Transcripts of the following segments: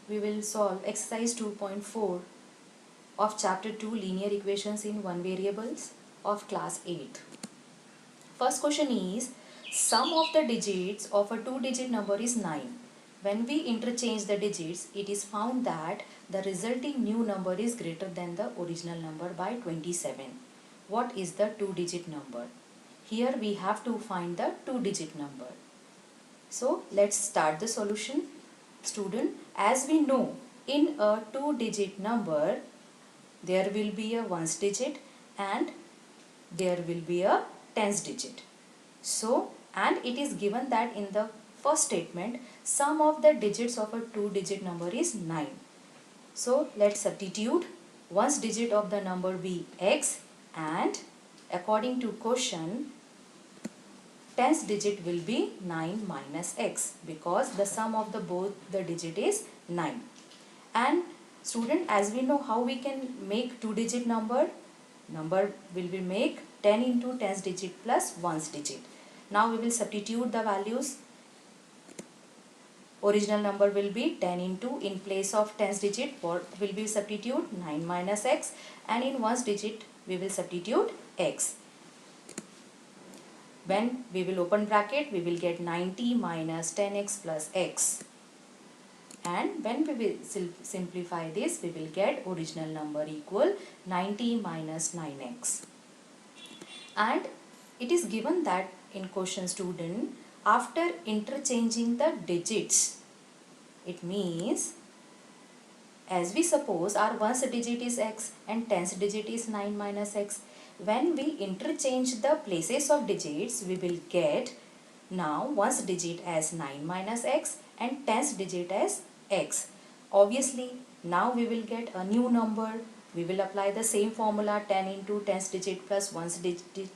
we will solve exercise 2.4 of chapter 2 linear equations in one variables of class 8. First question is, sum of the digits of a two-digit number is 9. When we interchange the digits, it is found that the resulting new number is greater than the original number by 27. What is the two-digit number? Here we have to find the two-digit number. So let's start the solution. Student, as we know, in a two-digit number, there will be a ones digit and there will be a tens digit. So, and it is given that in the first statement, sum of the digits of a two-digit number is 9. So, let's substitute ones digit of the number be x, and according to question, tens digit will be 9 minus x, because the sum of the both the digit is 9. And student, as we know how we can make two-digit number will be make 10 into tens digit plus ones digit. Now we will substitute the values. Original number will be 10 into, in place of tens digit what will be substitute 9 minus x, and in ones digit we will substitute x. When we will open bracket, we will get 90 minus 10x plus x. And when we will simplify this, we will get original number equal 90 minus 9x. And it is given that in question, student, after interchanging the digits, it means, as we suppose our ones digit is x and tens digit is 9 minus x, when we interchange the places of digits, we will get now ones digit as 9 minus x and tens digit as x. Obviously, now we will get a new number. We will apply the same formula, 10 into tens digit plus ones digit,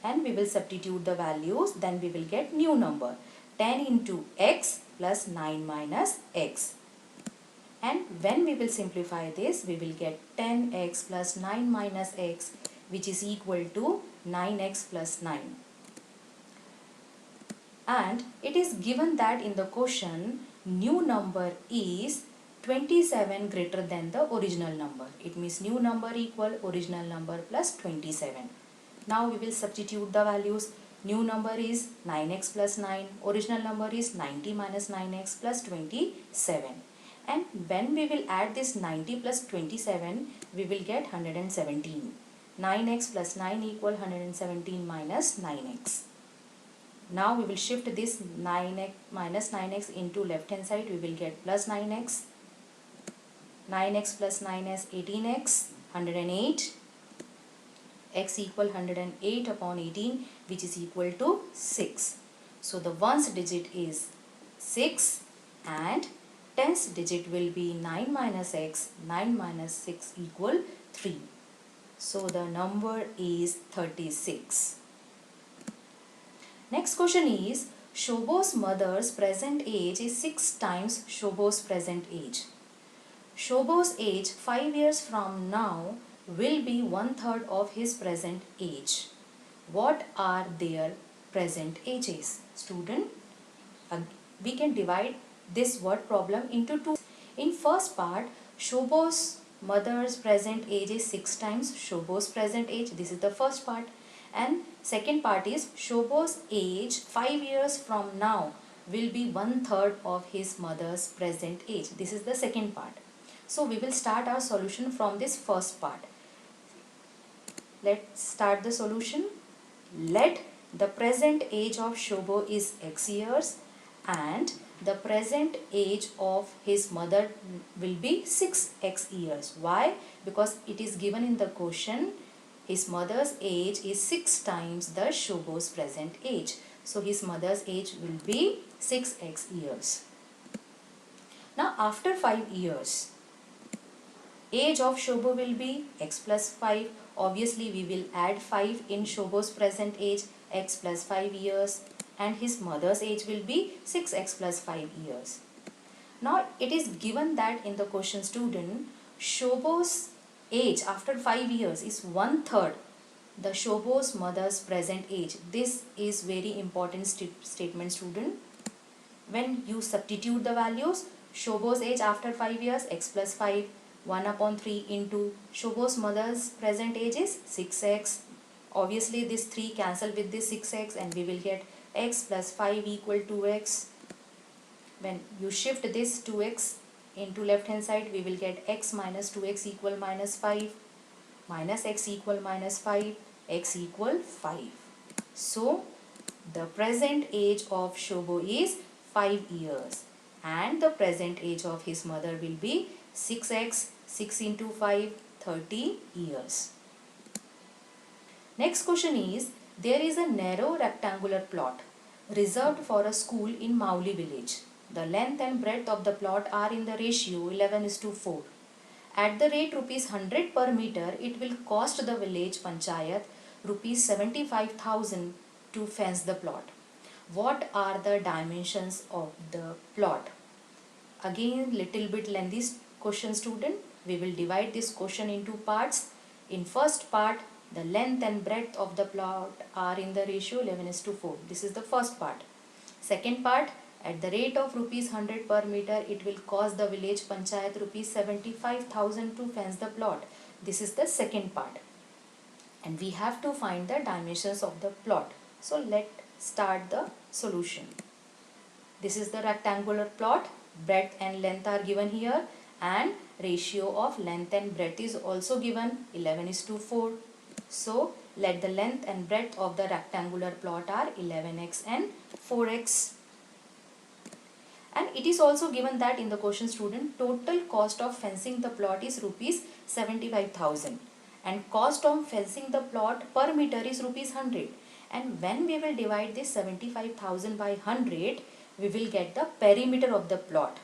and we will substitute the values. Then we will get new number, 10 into x plus 9 minus x. And when we will simplify this, we will get 10x plus 9 minus x, which is equal to 9x plus 9. And it is given that in the question, new number is 27 greater than the original number. It means new number equal original number plus 27. Now we will substitute the values. New number is 9x plus 9. Original number is 90 minus 9x plus 27. And when we will add this 90 plus 27, we will get 117. 9x plus 9 equal 117 minus 9x. Now we will shift this 9x minus 9x into left hand side. We will get plus 9x. 9x plus 9x 18x, 108. X equal 108 upon 18, which is equal to 6. So the ones digit is 6 and tens digit will be 9 minus x. 9 minus 6 equal 3. So the number is 36. Next question is, Shobo's mother's present age is 6 times Shobo's present age. Shobo's age 5 years from now will be 1/3 of his present age. What are their present ages? Student, we can divide this word problem into two. In first part, Shobo's mother's present age is 6 times Shobo's present age. This is the first part. And second part is Shobo's age 5 years from now will be 1/3 of his mother's present age. This is the second part. So we will start our solution from this first part. Let's start the solution. Let the present age of Shobo is x years and the present age of his mother will be 6x years. Why? Because it is given in the question, his mother's age is 6 times the Shobo's present age. So his mother's age will be 6x years. Now after 5 years, age of Shobo will be x plus 5. Obviously we will add 5 in Shobo's present age, x plus 5 years, and his mother's age will be 6x plus 5 years. Now it is given that in the question, student, Shobo's age after 5 years is 1/3 the Shobo's mother's present age. This is very important statement, student. When you substitute the values, Shobo's age after 5 years, x plus 5, 1 upon 3 into Shobo's mother's present age is 6x. Obviously this 3 cancel with this 6x and we will get x plus 5 equal to x. When you shift this 2x into left hand side, we will get x minus 2x equal minus 5, minus x equal minus 5, x equal 5. So the present age of Shobo is 5 years and the present age of his mother will be 6x, 6 into 5, 30 years. Next question is, there is a narrow rectangular plot reserved for a school in Mauli village. The length and breadth of the plot are in the ratio 11:4. At the rate rupees 100 per meter, it will cost the village panchayat rupees 75,000 to fence the plot. What are the dimensions of the plot? Again, little bit lengthy question, student. We will divide this question into parts. In first part, the length and breadth of the plot are in the ratio 11:4. This is the first part. Second part, at the rate of rupees 100 per meter, it will cost the village panchayat rupees 75,000 to fence the plot. This is the second part. And we have to find the dimensions of the plot. So let's start the solution. This is the rectangular plot. Breadth and length are given here and ratio of length and breadth is also given 11:4. So let the length and breadth of the rectangular plot are 11x and 4x. And it is also given that in the question, student, total cost of fencing the plot is rupees 75,000 and cost of fencing the plot per meter is rupees 100. And when we will divide this 75,000 by 100, we will get the perimeter of the plot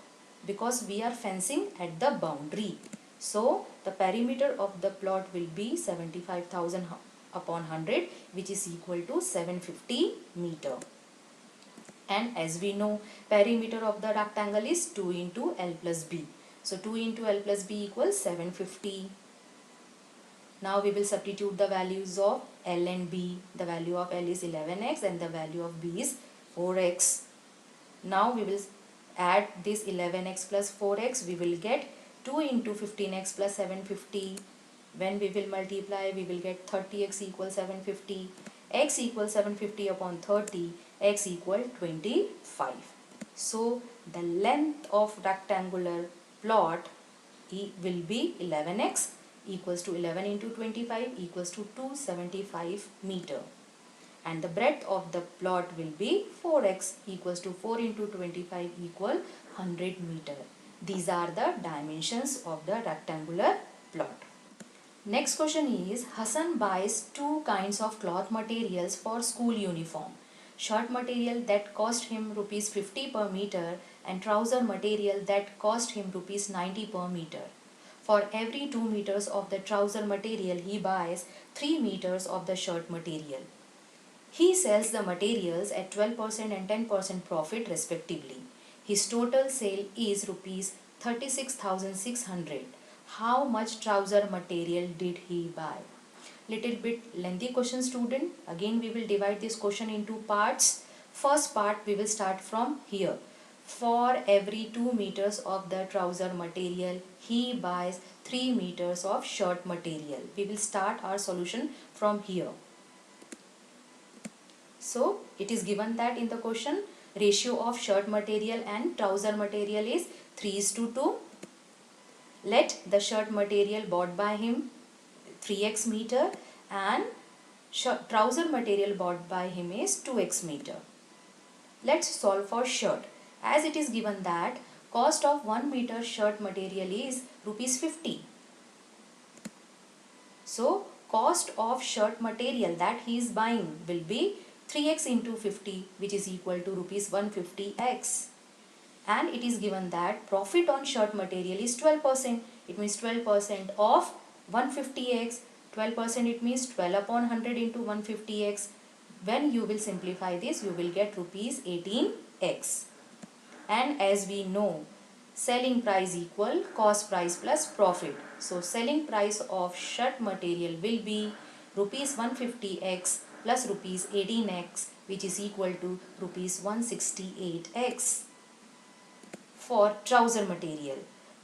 because we are fencing at the boundary. So the perimeter of the plot will be 75,000 upon 100, which is equal to 750 meter. And as we know, perimeter of the rectangle is 2 into L plus B. So 2 into L plus B equals 750. Now we will substitute the values of L and B. The value of L is 11x and the value of B is 4x. Now we will add this 11x plus 4x. We will get 2 into 15x plus 750. When we will multiply, we will get 30x equals 750. X equals 750 upon 30. X equal 25. So the length of rectangular plot will be 11x equals to 11 into 25 equals to 275 meter. And the breadth of the plot will be 4x equals to 4 into 25 equal 100 meter. These are the dimensions of the rectangular plot. Next question is, Hassan buys two kinds of cloth materials for school uniform. Shirt material that cost him rupees 50 per meter and trouser material that cost him rupees 90 per meter. For every 2 meters of the trouser material, he buys 3 meters of the shirt material. He sells the materials at 12% and 10% profit respectively. His total sale is rupees 36,600. How much trouser material did he buy? Little bit lengthy question, student. Again we will divide this question into parts. First part we will start from here. For every 2 meters of the trouser material, he buys 3 meters of shirt material. We will start our solution from here. So it is given that in the question, ratio of shirt material and trouser material is 3:2. Let the shirt material bought by him 3x meter and trouser material bought by him is 2x meter. Let's solve for shirt. As it is given that cost of 1 meter shirt material is rupees 50. So cost of shirt material that he is buying will be 3x into 50, which is equal to rupees 150x. And it is given that profit on shirt material is 12%. It means 12% of 150x. 12% it means 12 upon 100 into 150x. When you will simplify this, you will get rupees 18x. And as we know, selling price equal cost price plus profit. So selling price of shirt material will be rupees 150x plus rupees 18x, which is equal to rupees 168x. for trouser material.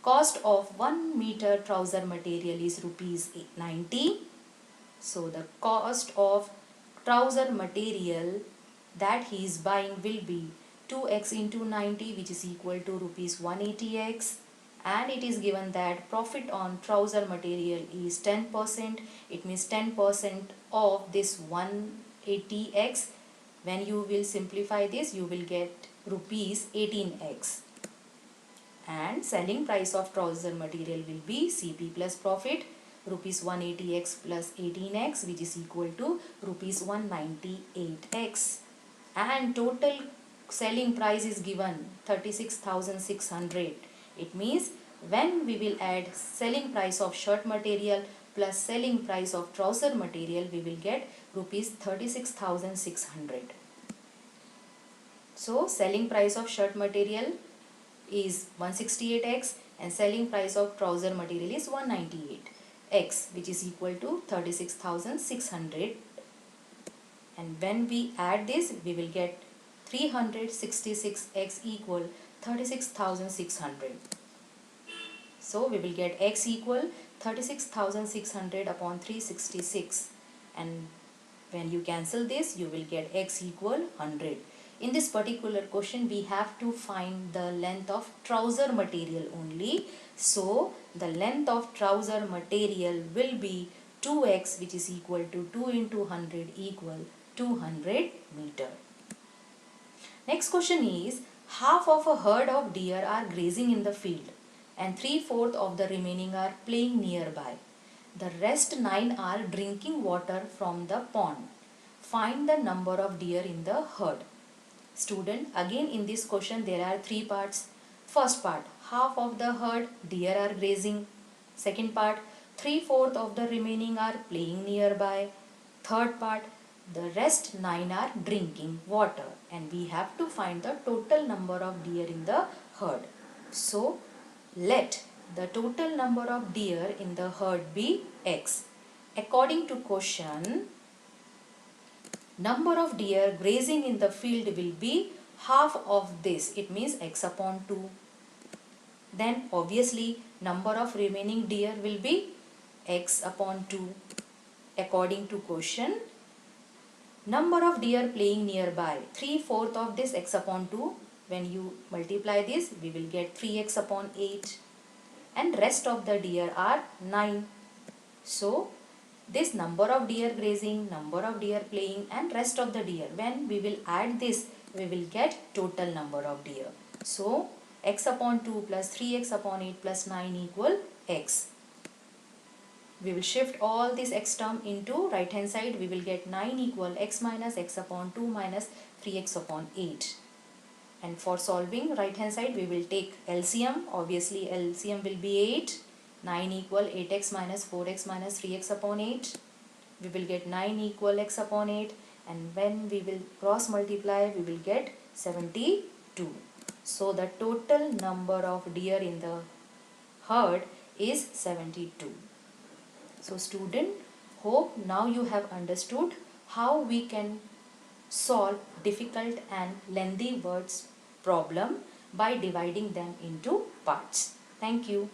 Cost of 1 meter trouser material is rupees 90. So the cost of trouser material that he is buying will be 2x into 90, which is equal to rupees 180x, and it is given that profit on trouser material is 10%. It means 10% of this 180x. When you will simplify this, you will get rupees 18x. And selling price of trouser material will be CP plus profit, rupees 180x plus 18x, which is equal to rupees 198x. And total selling price is given 36,600. It means when we will add selling price of shirt material plus selling price of trouser material, we will get rupees 36,600. So selling price of shirt material is 168x and selling price of trouser material is 198x, which is equal to 36,600. And when we add this, we will get 366x equal 36,600. So we will get x equal 36,600 upon 366, and when you cancel this, you will get x equal 100. In this particular question, we have to find the length of trouser material only. So the length of trouser material will be 2x, which is equal to 2 into 100 equal 200 meter. Next question is, half of a herd of deer are grazing in the field and 3/4 of the remaining are playing nearby. The rest 9 are drinking water from the pond. Find the number of deer in the herd. Student, again in this question there are 3 parts. First part, half of the herd deer are grazing. Second part, 3/4 of the remaining are playing nearby. Third part, the rest 9 are drinking water, and we have to find the total number of deer in the herd. So let the total number of deer in the herd be x. According to question, number of deer grazing in the field will be half of this. It means x upon 2. Then obviously number of remaining deer will be x upon 2. According to question, number of deer playing nearby, 3/4 of this x upon 2. When you multiply this, we will get 3x upon 8. And rest of the deer are 9. So this number of deer grazing, number of deer playing, and rest of the deer, when we will add this, we will get total number of deer. So x upon 2 plus 3x upon 8 plus 9 equal x. We will shift all this x term into right hand side. We will get 9 equal x minus x upon 2 minus 3x upon 8. And for solving right hand side, we will take LCM. Obviously LCM will be 8. 9 equal 8x minus 4x minus 3x upon 8. We will get 9 equal x upon 8, and when we will cross multiply, we will get 72. So the total number of deer in the herd is 72. So student, hope now you have understood how we can solve difficult and lengthy words problem by dividing them into parts. Thank you.